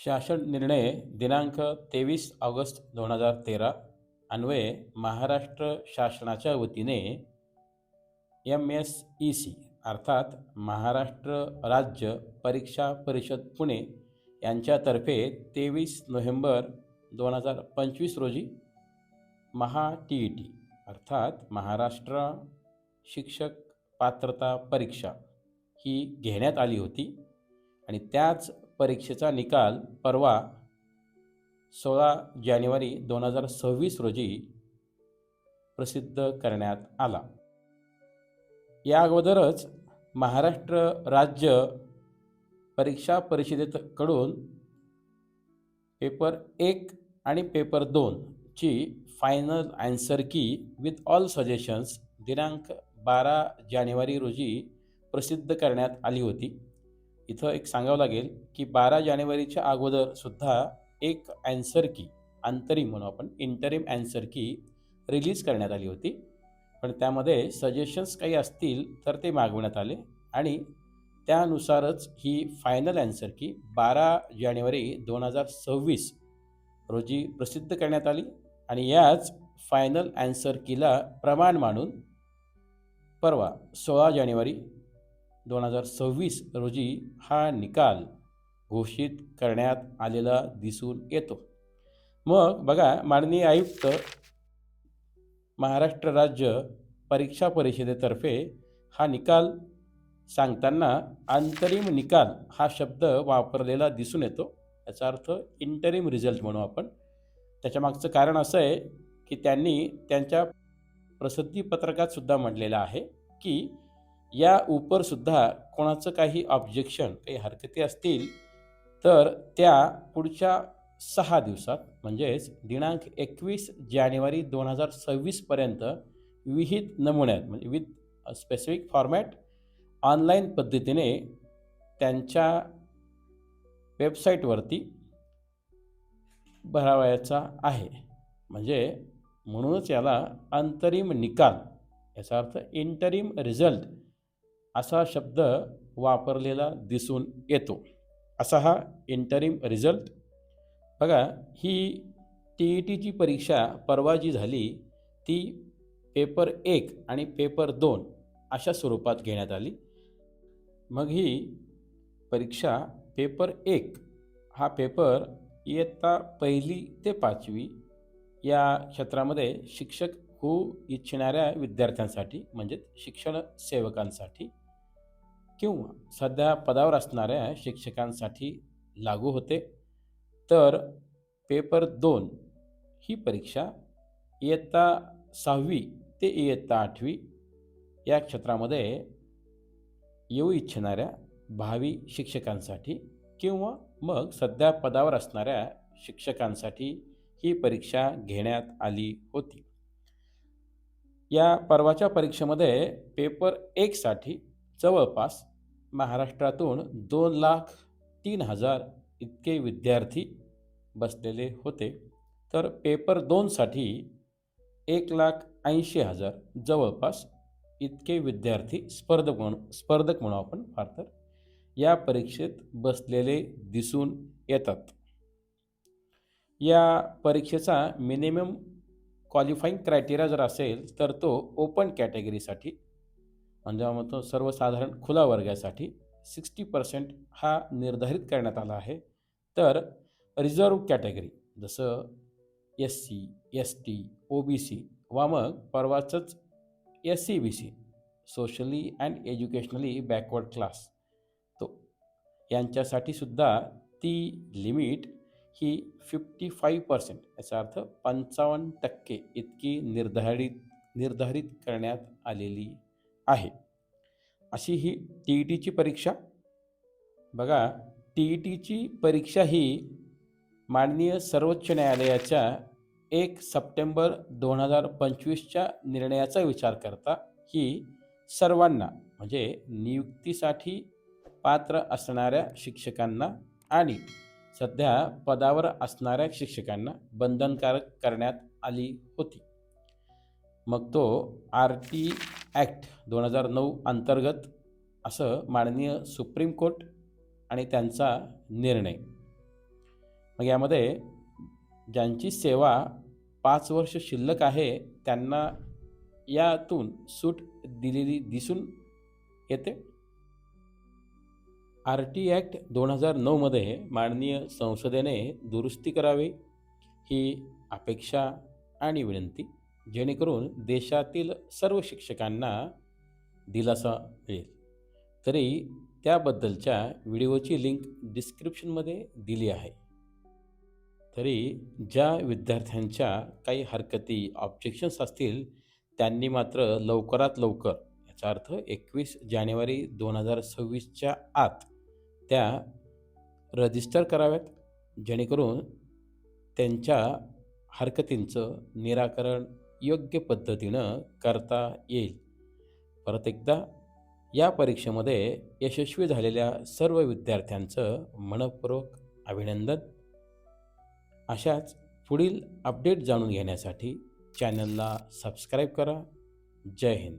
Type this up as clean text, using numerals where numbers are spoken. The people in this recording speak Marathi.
शासन निर्णय दिनांक 23 ऑगस्ट 2013 अन्वये महाराष्ट्र शासनाच्या वतीने MSEC अर्थात महाराष्ट्र राज्य परीक्षा परिषद पुणे यांच्यातर्फे 23 नोव्हेंबर 2025 रोजी TET अर्थात महाराष्ट्र शिक्षक पात्रता परीक्षा ही घेण्यात आली होती आणि त्याच परीक्षेचा निकाल परवा 16 जानेवारी 2026 रोजी प्रसिद्ध करण्यात आला। या अगोदरच महाराष्ट्र राज्य परीक्षा परिषदेकडून पेपर 1 आणि पेपर 2 ची फायनल आन्सर की विथ ऑल सजेशन्स दिनांक 12 जानेवारी रोजी प्रसिद्ध करण्यात आली होती। इथं एक सांगावं लागेल की 12 जानेवारीच्या अगोदर सुद्धा एक आन्सर की अंतरिम म्हणून आपण इंटरिम आन्सर की रिलीज करण्यात आली होती, पण त्यामध्ये सजेशन्स काही असतील तर ते मागवण्यात आले आणि त्यानुसारच ही फायनल आन्सर की 12 जानेवारी 2026 रोजी प्रसिद्ध करण्यात आली आणि याच फायनल आन्सर कीला प्रमाण मानून परवा 16 जानेवारी 2026 रोजी हा निकाल घोषित करण्यात आलेला दिसून येतो। मग बघा, माननीय आयुक्त महाराष्ट्र राज्य परीक्षा परिषदेतर्फे हा निकाल सांगताना अंतरिम निकाल हा शब्द वापरलेला दिसून येतो। याचा अर्थ इंटरिम रिझल्ट म्हणू आपण। त्याच्या मागचं कारण असं आहे की त्यांनी त्यांच्या प्रसिद्धीपत्रकात सुद्धा म्हटलेलं आहे की या उपर सुद्धा कोणाचं काही ऑब्जेक्शन काही हरकती असतील तर त्या पुढच्या 6 दिवसात म्हणजेच दिनांक 21 जानेवारी 2026 पर्यंत विहित नमुन्यात म्हणजे विथ स्पेसिफिक फॉर्मॅट ऑनलाईन पद्धतीने त्यांच्या वेबसाईटवरती भरावयाचा आहे। म्हणजे म्हणूनच याला अंतरिम निकाल, याचा अर्थ इंटरिम रिझल्ट असा शब्द वापरलेला दिसून येतो। असा हा इंटरिम रिझल्ट। बघा, ही TETची परीक्षा परवा जी झाली ती पेपर 1 आणि पेपर 2 अशा स्वरूपात घेण्यात आली। मग ही परीक्षा पेपर 1 हा पेपर इयत्ता 1ली ते 5वी या क्षेत्रामध्ये शिक्षक होऊ इच्छिणाऱ्या विद्यार्थ्यांसाठी म्हणजे शिक्षण सेवकांसाठी किंवा सध्या पदावर असणाऱ्या शिक्षकांसाठी लागू होते। तर पेपर 2 ही परीक्षा इयत्ता 6वी ते इयत्ता 8वी या क्षेत्रामध्ये येऊ इच्छिणाऱ्या भावी शिक्षकांसाठी किंवा मग सध्या पदावर असणाऱ्या शिक्षकांसाठी ही परीक्षा घेण्यात आली होती। या परवाच्या परीक्षेमध्ये पेपर 1 साठी जवळपास महाराष्ट्रातून 2,03,000 इतके विद्यार्थी बसलेले होते। तर पेपर 2 साठी 1,80,000 जवळपास इतके विद्यार्थी स्पर्धक म्हणून आपण फार तर या परीक्षेत बसलेले दिसून येतात। या परीक्षेचा मिनिमम क्वालिफाईंग क्रायटेरिया जर असेल तर तो ओपन कॅटेगरीसाठी म्हणजे मग तो सर्वसाधारण खुला वर्गासाठी 60% हा निर्धारित करण्यात आला आहे। तर रिझर्व कॅटेगरी जसं SC, ST, OBC वा मग परवाचंच SCBC socially and educationally backward class तो यांच्यासाठी सुद्धा ती लिमिट ही 55% याचा अर्थ 55% इतकी निर्धारित करण्यात आलेली आहे। अशी ही TETची परीक्षा। बघा, TETची परीक्षा ही माननीय सर्वोच्च न्यायालयाच्या 1 सप्टेंबर 2025च्या निर्णयाचा विचार करता ही सर्वांना म्हणजे नियुक्तीसाठी पात्र असणाऱ्या शिक्षकांना आणि सध्या पदावर असणाऱ्या शिक्षकांना बंधनकारक करण्यात आली होती। मग तो RT ॲक्ट 2009 अंतर्गत असं माननीय सुप्रीम कोर्ट आणि त्यांचा निर्णय मग यामध्ये ज्यांची सेवा 5 वर्ष शिल्लक आहे त्यांना यातून सूट दिलेली दिसून येते. RT ॲक्ट 2009मध्ये माननीय संसदेने दुरुस्ती करावी ही अपेक्षा आणि विनंती, जेणेकरून देशातील सर्व शिक्षकांना दिलासा मिळेल. तरी त्याबद्दलच्या व्हिडिओची लिंक डिस्क्रिप्शनमध्ये दिली आहे. तरी ज्या विद्यार्थ्यांच्या काही हरकती, ऑब्जेक्शन्स असतील त्यांनी मात्र लवकरात लवकर, याचा अर्थ 21 जानेवारी 2026च्या आत त्या रजिस्टर कराव्यात, जेणेकरून त्यांच्या हरकतींचं निराकरण योग्य पद्धतीनं करता येईल. परत एकदा या परीक्षेमध्ये यशस्वी झालेल्या सर्व विद्यार्थ्यांचं मनःपूर्वक अभिनंदन. अशाच पुढील अपडेट जाणून घेण्यासाठी चॅनलला सबस्क्राईब करा. जय हिंद.